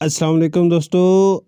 السلام علیکم دوستو،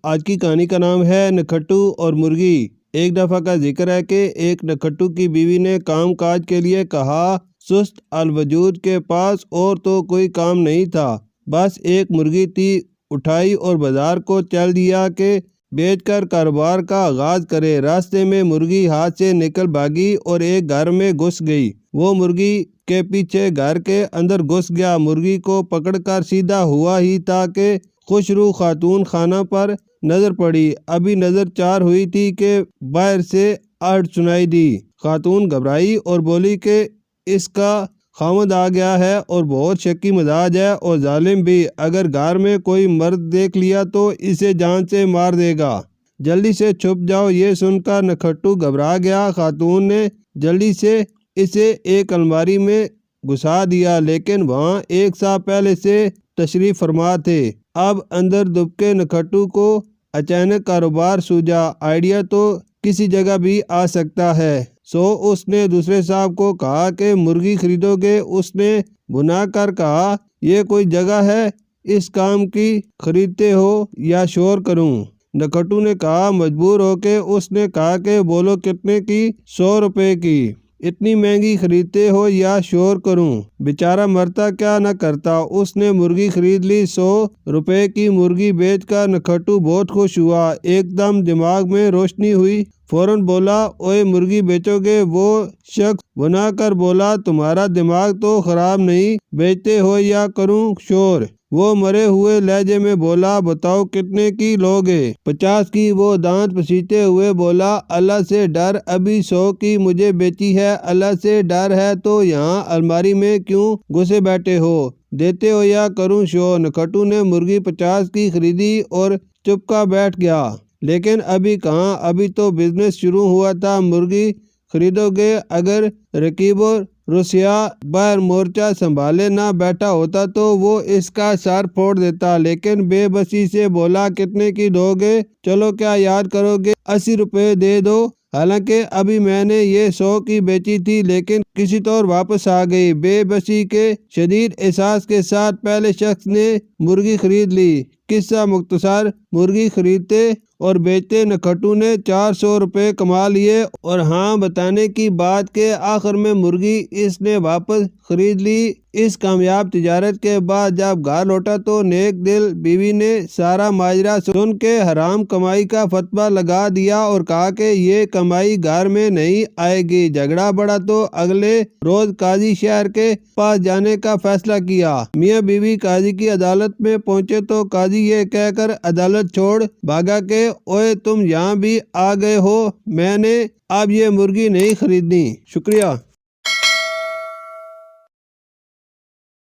آج کی کہانی کا نام ہے نکھٹو اور مرغی۔ ایک دفعہ کا ذکر ہے کہ ایک نکھٹو کی بیوی نے کام کاج کے لیے کہا۔ سست الوجود کے پاس اور تو کوئی کام نہیں تھا، بس ایک مرغی تھی۔ اٹھائی اور بازار کو چل دیا کہ بیچ کر کاروبار کا آغاز کرے۔ راستے میں مرغی ہاتھ سے نکل بھاگی اور ایک گھر میں گھس گئی۔ وہ مرغی کے پیچھے گھر کے اندر گھس گیا۔ مرغی کو پکڑ کر سیدھا ہوا ہی تھا کہ خوشرو خاتون خانہ پر نظر پڑی۔ ابھی نظر چار ہوئی تھی کہ باہر سے آہٹ سنائی دی۔ خاتون گھبرائی اور بولی کہ اس کا خاوند آ گیا ہے اور بہت شکی مزاج ہے اور ظالم بھی، اگر گھر میں کوئی مرد دیکھ لیا تو اسے جان سے مار دے گا، جلدی سے چھپ جاؤ۔ یہ سن کر نکھٹو گھبرا گیا۔ خاتون نے جلدی سے اسے ایک الماری میں گھسا دیا، لیکن وہاں ایک صاحب پہلے سے تشریف فرما تھے۔ اب اندر دبکے نکھٹو کو اچانک کاروبار سوجا۔ آئیڈیا تو کسی جگہ بھی آ سکتا ہے، سو اس نے دوسرے صاحب کو کہا کہ مرغی خریدو گے؟ اس نے بنا کر کہا، یہ کوئی جگہ ہے اس کام کی؟ خریدتے ہو یا شور کروں؟ نکھٹو نے کہا مجبور ہو کے۔ اس نے کہا کہ بولو کتنے کی؟ 100 روپے کی۔ اتنی مہنگی خریدتے ہو یا شور کروں؟ بیچارہ مرتا کیا نہ کرتا۔ اس نے مرغی خرید لی۔ 100 روپے کی مرغی بیچ کر نکھٹو بہت خوش ہوا۔ ایک دم دماغ میں روشنی ہوئی، فوراً بولا، اوئے مرغی بیچو گے؟ وہ شخص بنا کر بولا، تمہارا دماغ تو خراب نہیں، بیچتے ہو یا کروں شور؟ وہ مرے ہوئے لہجے میں بولا، بتاؤ کتنے کی لوگے؟ 50 کی۔ وہ دانت پسیتے ہوئے بولا، اللہ سے ڈر، ابھی 100 کی مجھے بیچی ہے۔ اللہ سے ڈر ہے تو یہاں الماری میں کیوں گھسے بیٹھے ہو؟ دیتے ہو یا کروں شور؟ نکھٹو نے مرغی 50 کی خریدی اور چپکا بیٹھ گیا۔ لیکن ابھی کہاں، ابھی تو بزنس شروع ہوا تھا۔ مرغی خریدو گے؟ اگر رقیب و روسیا باہر مورچہ سنبھالے نہ بیٹھا ہوتا تو وہ اس کا سر پھوڑ دیتا، لیکن بے بسی سے بولا، کتنے کی دو گے؟ چلو کیا یاد کرو گے؟ 80 روپے دے دو۔ حالانکہ ابھی میں نے یہ 100 کی بیچی تھی، لیکن کسی طور واپس آ گئی۔ بے بسی کے شدید احساس کے ساتھ پہلے شخص نے مرغی خرید لی۔ قصہ مختصر، مرغی خریدتے اور بیچتے نکھٹو نے 400 روپے کما لیے، اور ہاں بتانے کی بات کہ آخر میں مرغی اس نے واپس خرید لی۔ اس کامیاب تجارت کے بعد جب گھر لوٹا تو نیک دل بیوی نے سارا ماجرا سن کے حرام کمائی کا فتویٰ لگا دیا اور کہا کہ یہ کمائی گھر میں نہیں آئے گی۔ جھگڑا بڑھا تو اگلے روز قاضی شہر کے پاس جانے کا فیصلہ کیا۔ میاں بیوی قاضی کی عدالت میں پہنچے تو قاضی یہ کہہ کر عدالت چھوڑ بھاگا کہ اوئے تم یہاں بھی آ گئے ہو، میں نے اب یہ مرغی نہیں خریدنی۔ شکریہ۔